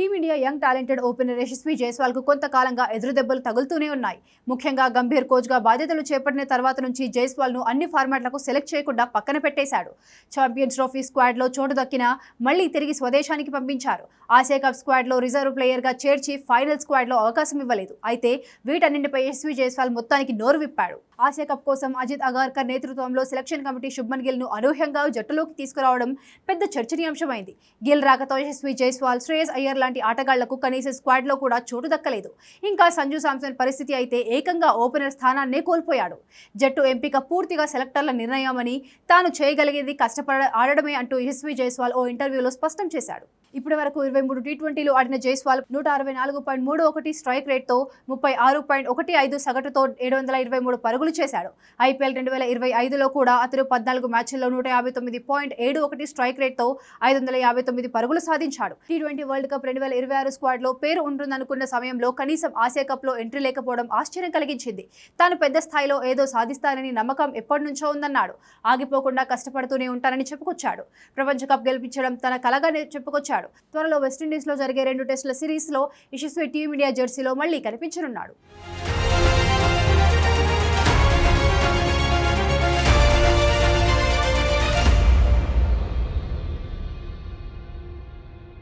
Team India young talented opener Yashasvi Jaiswal కు కొంతకాలంగా ఎదురుదెబ్బలు తగులుతూనే ఉన్నాయి. ముఖ్యంగా గంభీర్ కోచ్ గా బాధ్యతలు చేపట్టిన తర్వాత నుంచి జైస్వాల్ ను అన్ని ఫార్మాట్లకు సెలెక్ట్ చేయకుండా పక్కన పెట్టేశాడు. ఛాంపియన్స్ ట్రోఫీ స్క్వాడ్ లో చోటు దక్కినా మళ్లీ తిరిగి స్వదేశానికి పంపించారు. ఆసియా కప్ స్క్వాడ్ లో రిజర్వ్ ప్లేయర్ గా చేర్చి ఫైనల్ స్క్వాడ్ లో అవకాశం ఇవ్వలేదు. అయితే వీటన్నింటిపై యశస్వి జైస్వాల్ మొత్తానికి నోరు విప్పాడు. ఆసియా కప్ కోసం అజిత్ అగార్కర్ నేతృత్వంలో సెలక్షన్ కమిటీ శుభ్మన్ గిల్ ను అనూహ్యంగా జట్టులోకి తీసుకురావడం పెద్ద చర్చనీయాంశమైంది. గిల్ రాకతో యశస్వి జైస్వాల్, శ్రేయస్ అయ్యర్ లాంటి ఆటగాళ్లకు కనీసం స్క్వాడ్ లో కూడా చోటు దక్కలేదు. ఇంకా సంజు శాంసన్ పరిస్థితి అయితే ఏకంగా ఓపెనర్ స్థానాన్నే కోల్పోయాడు. జట్టు ఎంపిక పూర్తిగా సెలెక్టర్ల నిర్ణయమని, తాను చేయగలిగేది ఆడడమే అంటూ యశస్వి జైస్వాల్ ఓ ఇంటర్వ్యూలో స్పష్టం చేశాడు. ఇప్పటి వరకు 23 టీ20లు ఆడిన జైస్వాల్ 164.31 స్ట్రైక్ రేట్తో 36.15 సగటుతో 723 పరుగులు చేశాడు. ఐపీఎల్ 2025లో కూడా అతను 14 మ్యాచ్ల్లో 159.71 స్ట్రైక్ రేట్తో 559 పరుగులు సాధించాడు. టీ20 వరల్డ్ కప్ 2026 స్క్వాడ్లో పేరు ఉంటుందనుకున్న సమయంలో కనీసం ఆసియా కప్లో ఎంట్రీ లేకపోవడం ఆశ్చర్యం కలిగించింది. తాను పెద్ద స్థాయిలో ఏదో సాధిస్తానని నమ్మకం ఎప్పటి నుంచో ఉందన్నాడు. ఆగిపోకుండా కష్టపడుతూనే ఉంటానని చెప్పుకొచ్చాడు. ప్రపంచ కప్ గెలిపించడం తన కలగానే చెప్పుకొచ్చాడు. త్వరలో వెస్టిండీస్ లో జరిగే 2 టెస్టుల సిరీస్ లో యశస్వి టీమిండియా జెర్సీలో మళ్లీ కనిపించనున్నాడు.